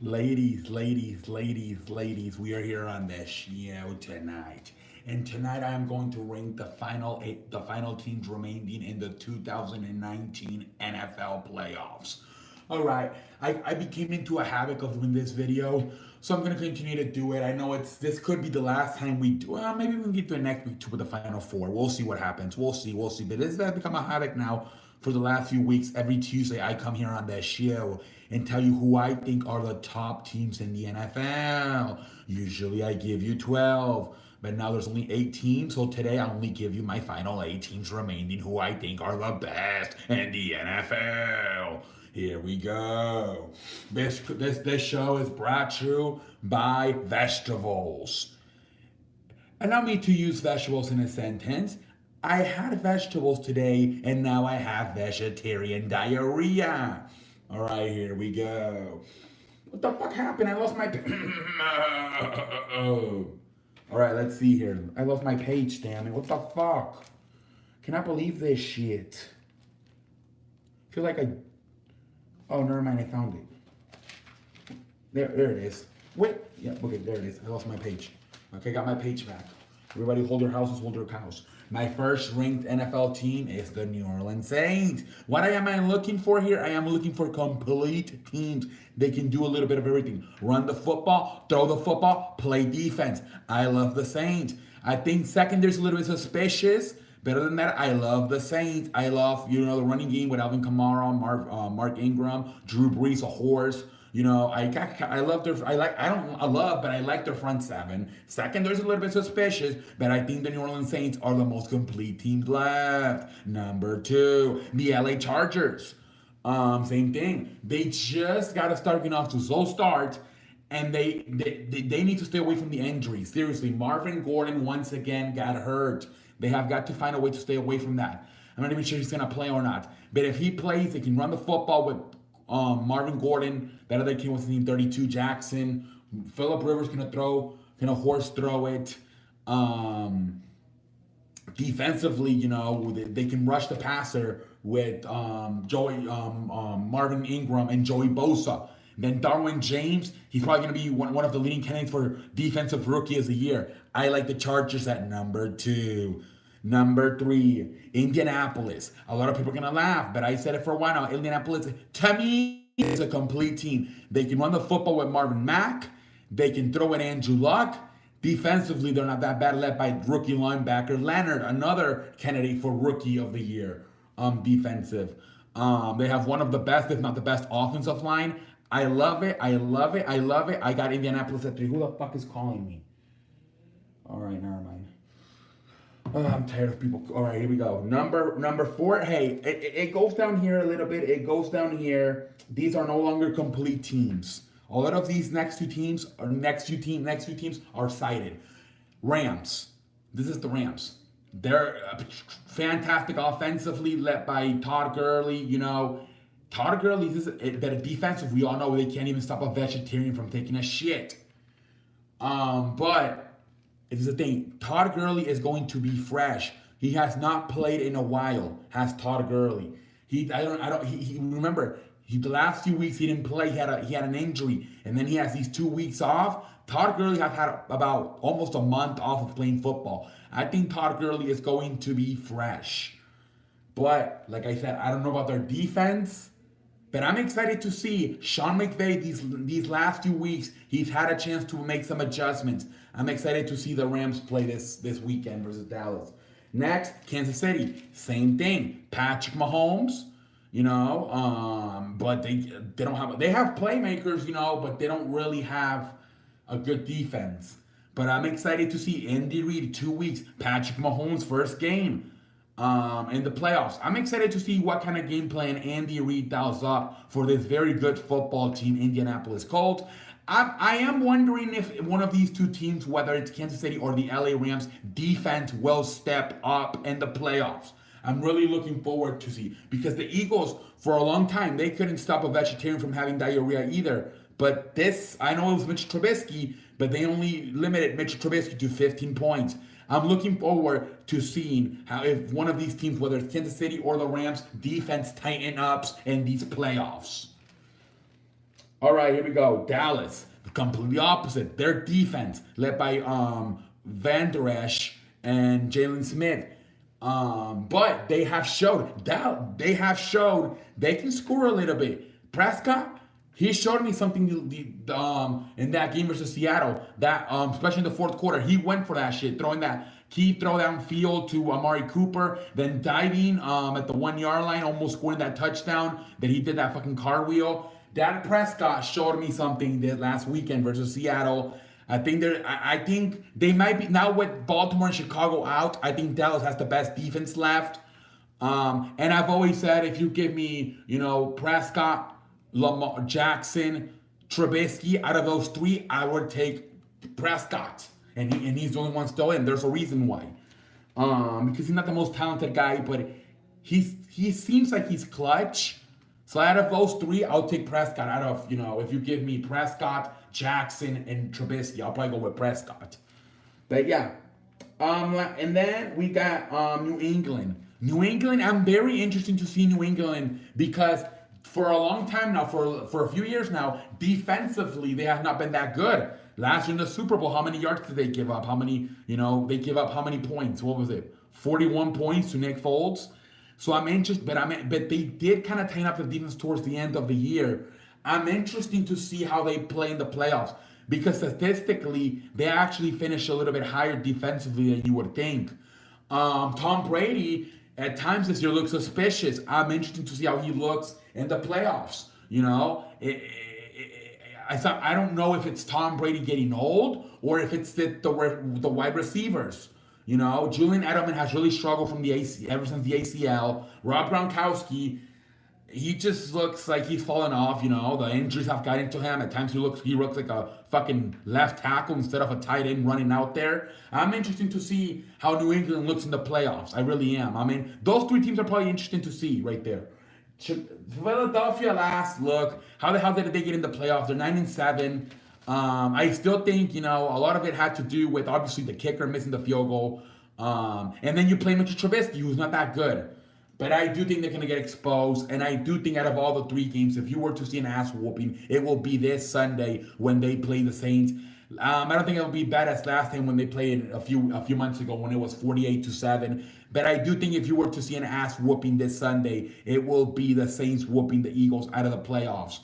Ladies, we are here on the show tonight. And tonight I am going to rank the final teams remaining in the 2019 NFL playoffs. All right, I became into a habit of doing this video, so I'm gonna continue to do it. I know this could be the last time we do. Well, maybe we can get to it next week with the final four. We'll see what happens. We'll see. But this has become a habit now for the last few weeks. Every Tuesday, I come here on this show and tell you who I think are the top teams in the NFL. Usually, I give you 12. But now there's only 8 teams, so today I only give you my final 8 teams remaining who I think are the best in the NFL. Here we go. This show is brought to you by vegetables. Allow me to use vegetables in a sentence. I had vegetables today and now I have vegetarian diarrhea. All right, here we go. What the fuck happened? I lost my. All right, let's see here. I lost my page, damn it. What the fuck? Cannot believe this shit. I feel like I. Oh, never mind. I found it. There it is. Wait. Yeah, okay, there it is. I lost my page. Okay, got my page back. Everybody hold their houses, hold their cows. My first ranked NFL team is the New Orleans Saints. What am I looking for here? I am looking for complete teams. They can do a little bit of everything. Run the football, throw the football, play defense. I love the Saints. I think secondary's a little bit suspicious. Better than that, I love the Saints. I love, the running game with Alvin Kamara, Mark Ingram, Drew Brees, a horse. I love their but I like their front seven. Second, there's a little bit suspicious, but I think the New Orleans Saints are the most complete teams left. Number 2, the LA Chargers. Same thing. They just got to start getting off to a slow start, and they need to stay away from the injuries. Seriously, Marvin Gordon once again got hurt. They have got to find a way to stay away from that. I'm not even sure he's gonna play or not. But if he plays, they can run the football with Marvin Gordon. That other kid was named 32 Jackson. Philip Rivers gonna horse throw it. Defensively, they can rush the passer with Marvin Ingram and Joey Bosa. Then Darwin James, he's probably going to be one of the leading candidates for Defensive Rookie of the Year. I like the Chargers at number 2. Number 3, Indianapolis. A lot of people are going to laugh, but I said it for a while now. Indianapolis, to me, is a complete team. They can run the football with Marvin Mack. They can throw in Andrew Luck. Defensively, they're not that bad, led by rookie linebacker Leonard, another candidate for Rookie of the Year. Defensive. They have one of the best, if not the best, offensive line. I love it. I got Indianapolis at 3. Who the fuck is calling me? All right, never mind. I'm tired of people. All right, here we go. Number 4. Hey, it goes down here a little bit. It goes down here. These are no longer complete teams. A lot of these next two teams are cited. Rams. This is the Rams. They're fantastic offensively, led by Todd Gurley. Todd Gurley is better defensive. We all know they can't even stop a vegetarian from taking a shit. But it's the thing. Todd Gurley is going to be fresh. He has not played in a while. Has Todd Gurley? Remember, the last few weeks he didn't play. He had an injury, and then he has these 2 weeks off. Todd Gurley has had about almost a month off of playing football. I think Todd Gurley is going to be fresh. But like I said, I don't know about their defense. But I'm excited to see Sean McVay these last few weeks. He's had a chance to make some adjustments. I'm excited to see the Rams play this weekend versus Dallas. Next, Kansas City, same thing. Patrick Mahomes, but they have playmakers, but they don't really have a good defense. But I'm excited to see Andy Reid 2 weeks. Patrick Mahomes' first game. In the playoffs. I'm excited to see what kind of game plan Andy Reid dials up for this very good football team, Indianapolis Colts. I am wondering if one of these two teams, whether it's Kansas City or the LA Rams, defense will step up in the playoffs. I'm really looking forward to see, because the Eagles, for a long time, they couldn't stop a vegetarian from having diarrhea either. But I know it was Mitch Trubisky, but they only limited Mitch Trubisky to 15 points. I'm looking forward to seeing how, if one of these teams, whether it's Kansas City or the Rams, defense tighten ups in these playoffs. All right, here we go. Dallas, the completely opposite. Their defense, led by Van Der Esch and Jalen Smith. But they have showed they can score a little bit. Prescott, he showed me something in that game versus Seattle. That especially in the fourth quarter, he went for that shit, throwing that key throw downfield to Amari Cooper, then diving at the 1 yard line, almost scoring that touchdown. That he did that fucking cartwheel. Dak Prescott showed me something this last weekend versus Seattle. I think they might be now with Baltimore and Chicago out. I think Dallas has the best defense left. And I've always said if you give me, Prescott, Lamar Jackson, Trubisky, out of those three, I would take Prescott, and he's the only one still in. There's a reason why, because he's not the most talented guy, but he seems like he's clutch. So out of those three, I'll take Prescott. Out of, if you give me Prescott, Jackson, and Trubisky, I'll probably go with Prescott. But yeah. And then we got New England. New England, I'm very interested to see New England because for a long time now, for a few years now, defensively, they have not been that good. Last year in the Super Bowl, how many yards did they give up? How many, they give up how many points? What was it? 41 points to Nick Foles. So I'm interested, but they did kind of tighten up the defense towards the end of the year. I'm interested to see how they play in the playoffs because statistically, they actually finish a little bit higher defensively than you would think. Tom Brady at times this year looks suspicious. I'm interested to see how he looks in the playoffs. I don't know if it's Tom Brady getting old or if it's the wide receivers. Julian Edelman has really struggled from the ever since the ACL. Rob Gronkowski, he just looks like he's fallen off. The injuries have gotten to him. At times he looks like a fucking left tackle instead of a tight end running out there. I'm interested to see how New England looks in the playoffs. I really am. I mean, those three teams are probably interesting to see right there. Philadelphia last look. How the hell did they get in the playoffs? They're 9-7. I still think, a lot of it had to do with obviously the kicker missing the field goal. And then you play Mitchell Trubisky, who's not that good. But I do think they're going to get exposed. And I do think out of all the three games, if you were to see an ass whooping, it will be this Sunday when they play the Saints. I don't think it'll be bad as last time when they played a few months ago when it was 48-7. But I do think if you were to see an ass whooping this Sunday, it will be the Saints whooping the Eagles out of the playoffs.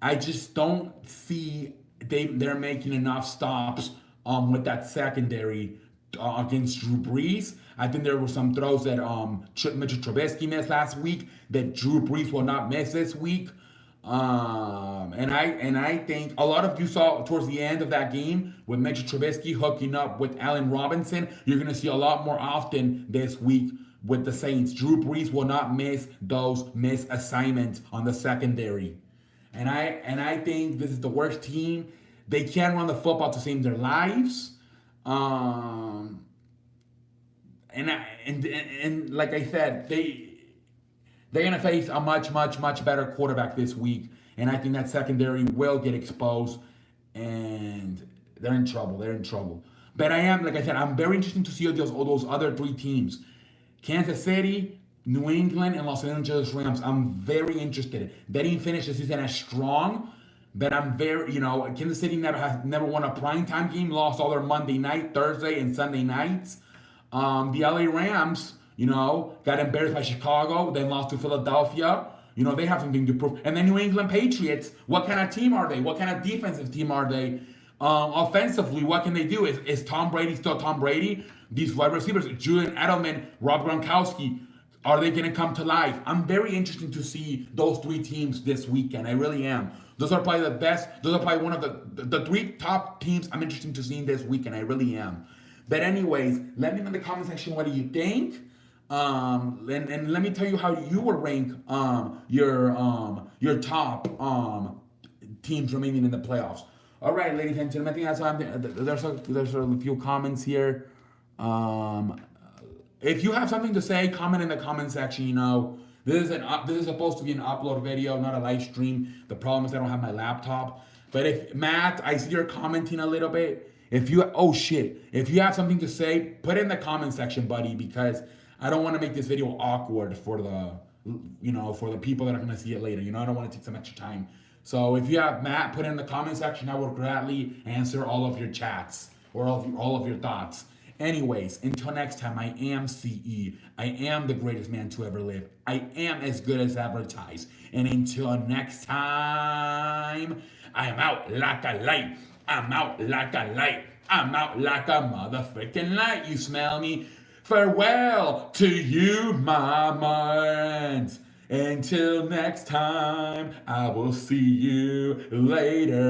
I just don't see they're making enough stops with that secondary against Drew Brees. I think there were some throws that Mitchell Trubisky missed last week that Drew Brees will not miss this week. And I think a lot of you saw towards the end of that game with Mitchell Trubisky hooking up with Allen Robinson. You're going to see a lot more often this week with the Saints. Drew Brees will not miss those missed assignments on the secondary. And I think this is the worst team. They can't run the football to save their lives. And like I said, they're gonna face a much better quarterback this week. And I think that secondary will get exposed, and they're in trouble. But like I said, I'm very interested to see all those other three teams: Kansas City, New England, and Los Angeles Rams. I'm very interested. They didn't finish the season as strong, but I'm very, Kansas City never won a primetime game, lost all their Monday night, Thursday, and Sunday nights. The LA Rams, got embarrassed by Chicago, then lost to Philadelphia. They have something to prove. And then New England Patriots, what kind of team are they? What kind of defensive team are they? Offensively, what can they do? Is Tom Brady still Tom Brady? These wide receivers, Julian Edelman, Rob Gronkowski, are they going to come to life? I'm very interested to see those three teams this weekend. I really am. Those are probably the best. Those are probably one of the three top teams I'm interested to see this weekend. I really am. But anyways, let me know in the comment section what do you think. And let me tell you how you would rank your top teams remaining in the playoffs. All right, ladies and gentlemen, I think that's there's a few comments here. If you have something to say, comment in the comment section. This is supposed to be an upload video, not a live stream. The problem is I don't have my laptop. But if Matt, I see you're commenting a little bit. If you have something to say, put it in the comment section, buddy, because I don't want to make this video awkward for the you know, for the people that are going to see it later. You know, I don't want to take some extra time. So if you have Matt, put it in the comment section. I will gladly answer all of your chats or all of your thoughts. Anyways, until next time, I am CE. I am the greatest man to ever live. I am as good as advertised. And until next time, I am out like a light. I'm out like a light. I'm out like a motherfucking light. You smell me? Farewell to you, my minds. Until next time, I will see you later.